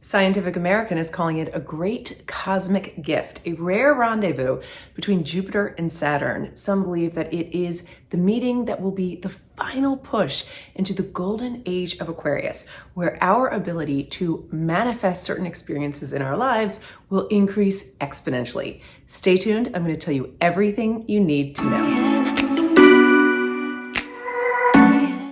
Scientific American is calling it a great cosmic gift, a rare rendezvous between Jupiter and Saturn. Some believe that it is the meeting that will be the final push into the golden age of Aquarius, where our ability to manifest certain experiences in our lives will increase exponentially. Stay tuned. I'm going to tell you everything you need to know.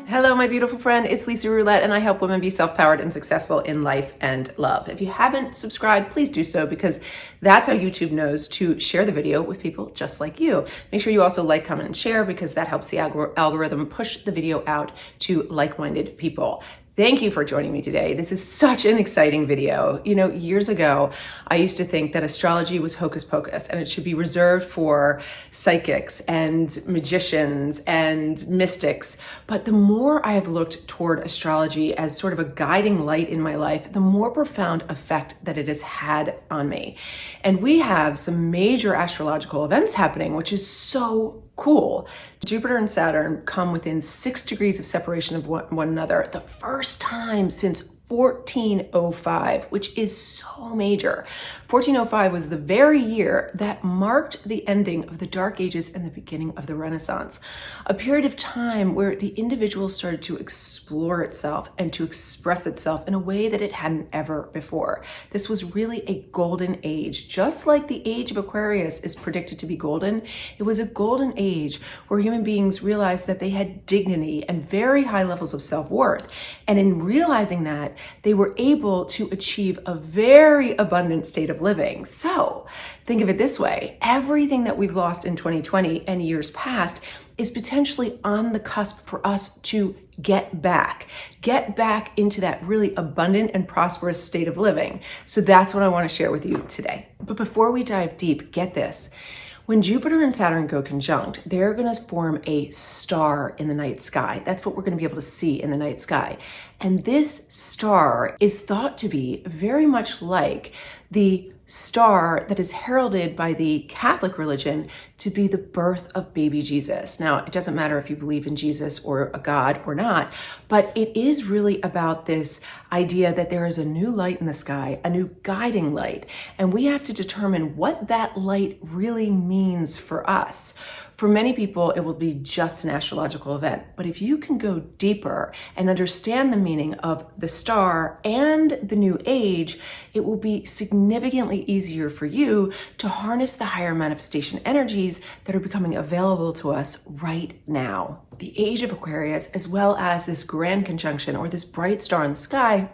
Hello, my beautiful friend. It's Lisa Roulette, and I help women be self-powered and successful in life and love. If you haven't subscribed, please do so, because that's how YouTube knows to share the video with people just like you. Make sure you also like, comment, and share, because that helps the algorithm push the video out to like-minded people. Thank you for joining me today. This is such an exciting video. You know, years ago, I used to think that astrology was hocus pocus and it should be reserved for psychics and magicians and mystics. But the more I have looked toward astrology as sort of a guiding light in my life, the more profound effect that it has had on me. And we have some major astrological events happening, which is so cool. Jupiter and Saturn come within 6 degrees of separation of one another, the first time since 1405, which is so major. 1405 was the very year that marked the ending of the Dark Ages and the beginning of the Renaissance, a period of time where the individual started to explore itself and to express itself in a way that it hadn't ever before. This was really a golden age. Just like the age of Aquarius is predicted to be golden, it was a golden age where human beings realized that they had dignity and very high levels of self-worth. And in realizing that, they were able to achieve a very abundant state of living. So think of it this way: everything that we've lost in 2020 and years past is potentially on the cusp for us to get back into that really abundant and prosperous state of living. So that's what I want to share with you today. But before we dive deep, get this. When Jupiter and Saturn go conjunct, they're going to form a star in the night sky. That's what we're going to be able to see in the night sky. And this star is thought to be very much like the star that is heralded by the Catholic religion to be the birth of baby Jesus. Now, it doesn't matter if you believe in Jesus or a God or not, but it is really about this idea that there is a new light in the sky, a new guiding light, and we have to determine what that light really means for us. For many people, it will be just an astrological event. But if you can go deeper and understand the meaning of the star and the new age, it will be significantly easier for you to harness the higher manifestation energies that are becoming available to us right now. The age of Aquarius, as well as this grand conjunction or this bright star in the sky,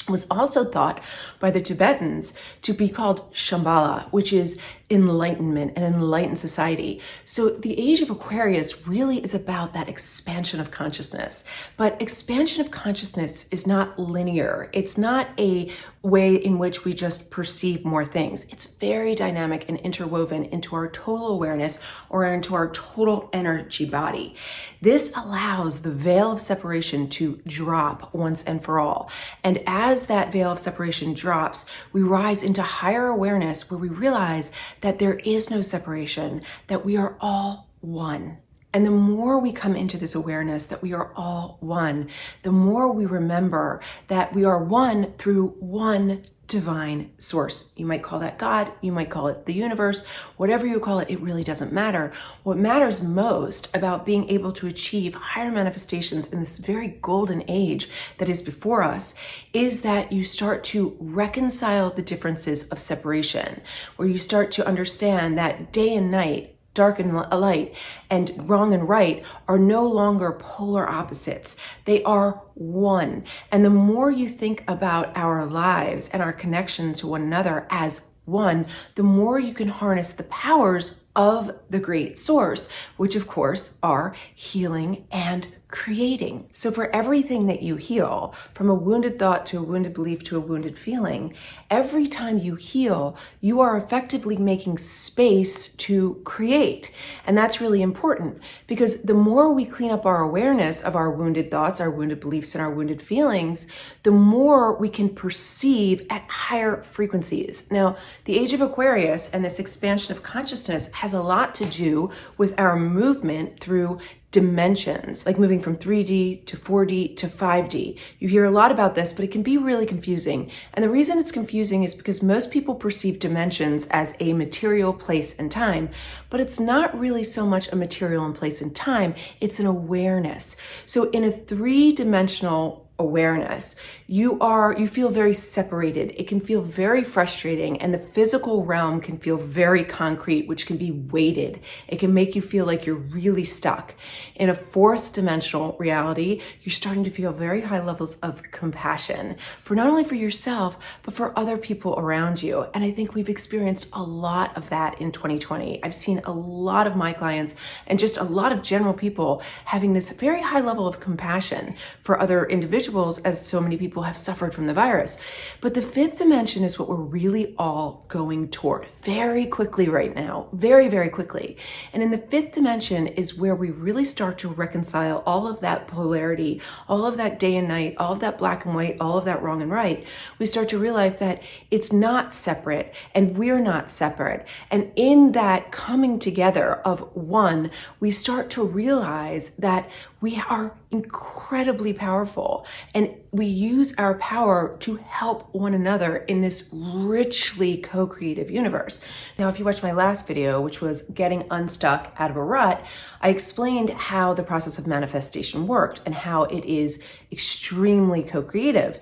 was also thought by the Tibetans to be called Shambhala, which is enlightenment and enlightened society. So the age of Aquarius really is about that expansion of consciousness. But expansion of consciousness is not linear. It's not a way in which we just perceive more things. It's very dynamic and interwoven into our total awareness or into our total energy body. This allows the veil of separation to drop once and for all. And as that veil of separation drops, we rise into higher awareness where we realize that there is no separation, that we are all one. And the more we come into this awareness that we are all one, the more we remember that we are one through one divine source. You might call that God, you might call it the universe, whatever you call it, it really doesn't matter. What matters most about being able to achieve higher manifestations in this very golden age that is before us is that you start to reconcile the differences of separation, where you start to understand that day and night, dark and light, and wrong and right are no longer polar opposites. They are one. And the more you think about our lives and our connection to one another as one, the more you can harness the powers of the great source, which of course are healing and creating. So for everything that you heal, from a wounded thought to a wounded belief to a wounded feeling, every time you heal, you are effectively making space to create. And that's really important, because the more we clean up our awareness of our wounded thoughts, our wounded beliefs, and our wounded feelings, the more we can perceive at higher frequencies. Now, the age of Aquarius and this expansion of consciousness has a lot to do with our movement through dimensions, like moving from 3D to 4D to 5D. You hear a lot about this, but it can be really confusing. And the reason it's confusing is because most people perceive dimensions as a material, place, and time, but it's not really so much a material and place and time, it's an awareness. So in a three-dimensional awareness, you feel very separated. It can feel very frustrating, and the physical realm can feel very concrete, which can be weighted. It can make you feel like you're really stuck. In a fourth dimensional reality, you're starting to feel very high levels of compassion for not only for yourself, but for other people around you. And I think we've experienced a lot of that in 2020. I've seen a lot of my clients and just a lot of general people having this very high level of compassion for other individuals, as so many people have suffered from the virus. But the fifth dimension is what we're really all going toward very quickly right now, very, very quickly. And in the fifth dimension is where we really start to reconcile all of that polarity, all of that day and night, all of that black and white, all of that wrong and right. We start to realize that it's not separate and we're not separate. And in that coming together of one, we start to realize that we are incredibly powerful, and we use our power to help one another in this richly co-creative universe. Now, if you watched my last video, which was getting unstuck out of a rut, I explained how the process of manifestation worked and how it is extremely co-creative.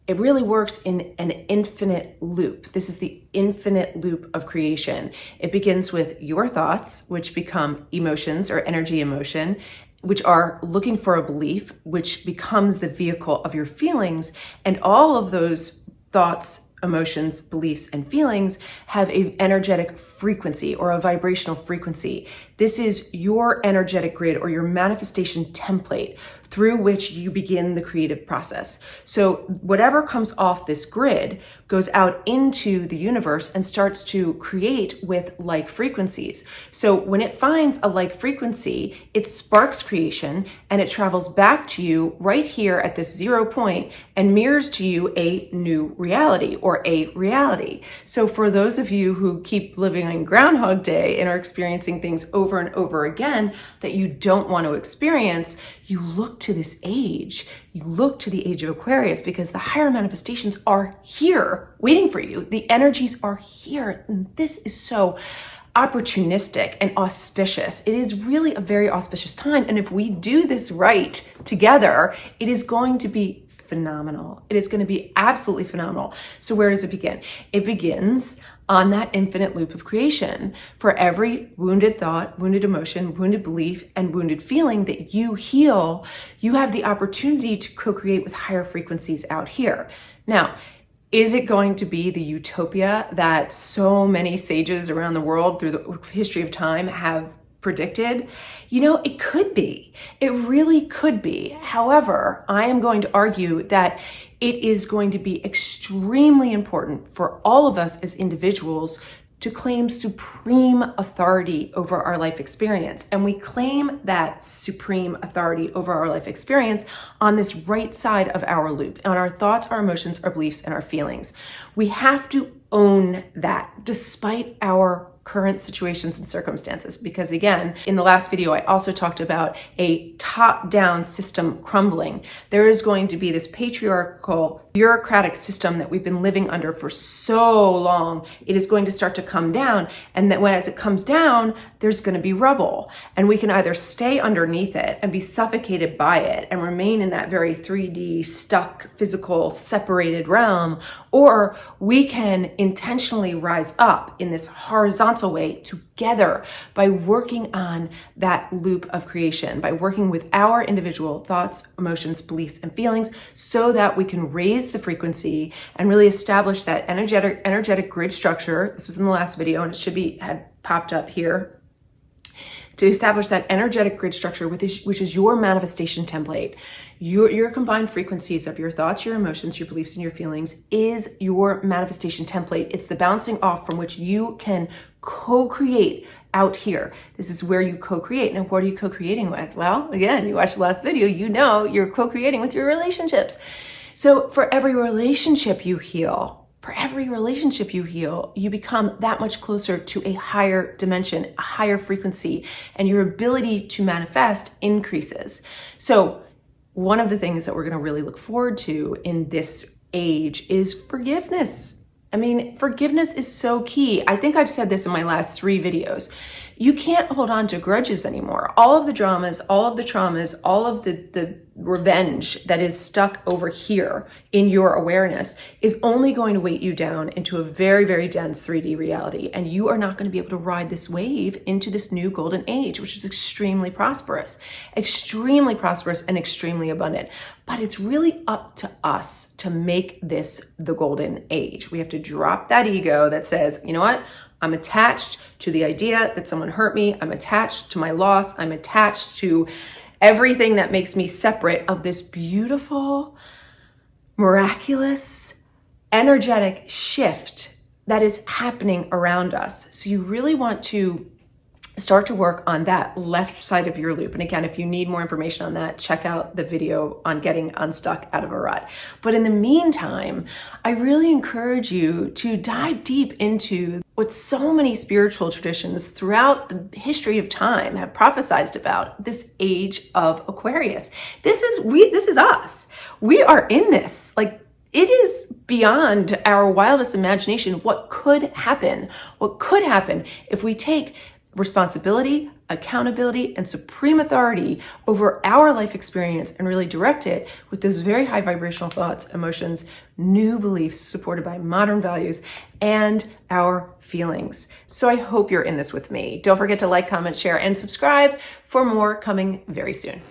It really works in an infinite loop. This is the infinite loop of creation. It begins with your thoughts, which become emotions or energy emotion, which are looking for a belief, which becomes the vehicle of your feelings. And all of those thoughts, emotions, beliefs, and feelings have an energetic frequency or a vibrational frequency. This is your energetic grid or your manifestation template through which you begin the creative process. So whatever comes off this grid goes out into the universe and starts to create with like frequencies. So when it finds a like frequency, it sparks creation and it travels back to you right here at this 0 point and mirrors to you a new reality or a reality. So for those of you who keep living on Groundhog Day and are experiencing things over and over again that you don't want to experience, you look to this age. You look to the age of Aquarius because the higher manifestations are here waiting for you. The energies are here. And this is so opportunistic and auspicious. It is really a very auspicious time. And if we do this right together, it is going to be phenomenal. It is going to be absolutely phenomenal. So where does it begin? It begins on that infinite loop of creation. For every wounded thought, wounded emotion, wounded belief, and wounded feeling that you heal, you have the opportunity to co-create with higher frequencies out here. Now, is it going to be the utopia that so many sages around the world through the history of time have predicted? You know, it could be. It really could be. However, I am going to argue that it is going to be extremely important for all of us as individuals to claim supreme authority over our life experience. And we claim that supreme authority over our life experience on this right side of our loop, on our thoughts, our emotions, our beliefs, and our feelings. We have to own that despite our current situations and circumstances. Because again, in the last video, I also talked about a top-down system crumbling. There is going to be this patriarchal, bureaucratic system that we've been living under for so long. It is going to start to come down. And that as it comes down, there's going to be rubble. And we can either stay underneath it and be suffocated by it and remain in that very 3D, stuck, physical, separated realm, or we can intentionally rise up in this horizontal way together by working on that loop of creation, by working with our individual thoughts, emotions, beliefs, and feelings so that we can raise the frequency and really establish that energetic grid structure. This was in the last video and it should be had popped up here. To establish that energetic grid structure, which is your manifestation template. Your combined frequencies of your thoughts, your emotions, your beliefs, and your feelings is your manifestation template. It's the bouncing off from which you can co-create out here. This is where you co-create. Now, what are you co-creating with? Well, again, you watched the last video, you know you're co-creating with your relationships. So for every relationship you heal, for every relationship you heal, you become that much closer to a higher dimension, a higher frequency, and your ability to manifest increases. So one of the things that we're going to really look forward to in this age is forgiveness. I mean, forgiveness is so key. I think I've said this in my last 3 videos. You can't hold on to grudges anymore. All of the dramas, all of the traumas, all of the revenge that is stuck over here in your awareness is only going to weight you down into a very, very dense 3D reality. And you are not going to be able to ride this wave into this new golden age, which is extremely prosperous and extremely abundant. But it's really up to us to make this the golden age. We have to drop that ego that says, you know what? I'm attached to the idea that someone hurt me. I'm attached to my loss. I'm attached to everything that makes me separate of this beautiful, miraculous, energetic shift that is happening around us. So you really want to start to work on that left side of your loop. And again, if you need more information on that, check out the video on getting unstuck out of a rut. But in the meantime, I really encourage you to dive deep into what so many spiritual traditions throughout the history of time have prophesized about, this age of Aquarius. This is us. We are in this. Like, it is beyond our wildest imagination what could happen. What could happen if we take responsibility, accountability, and supreme authority over our life experience and really direct it with those very high vibrational thoughts, emotions, new beliefs supported by modern values, and our feelings. So I hope you're in this with me. Don't forget to like, comment, share, and subscribe for more coming very soon.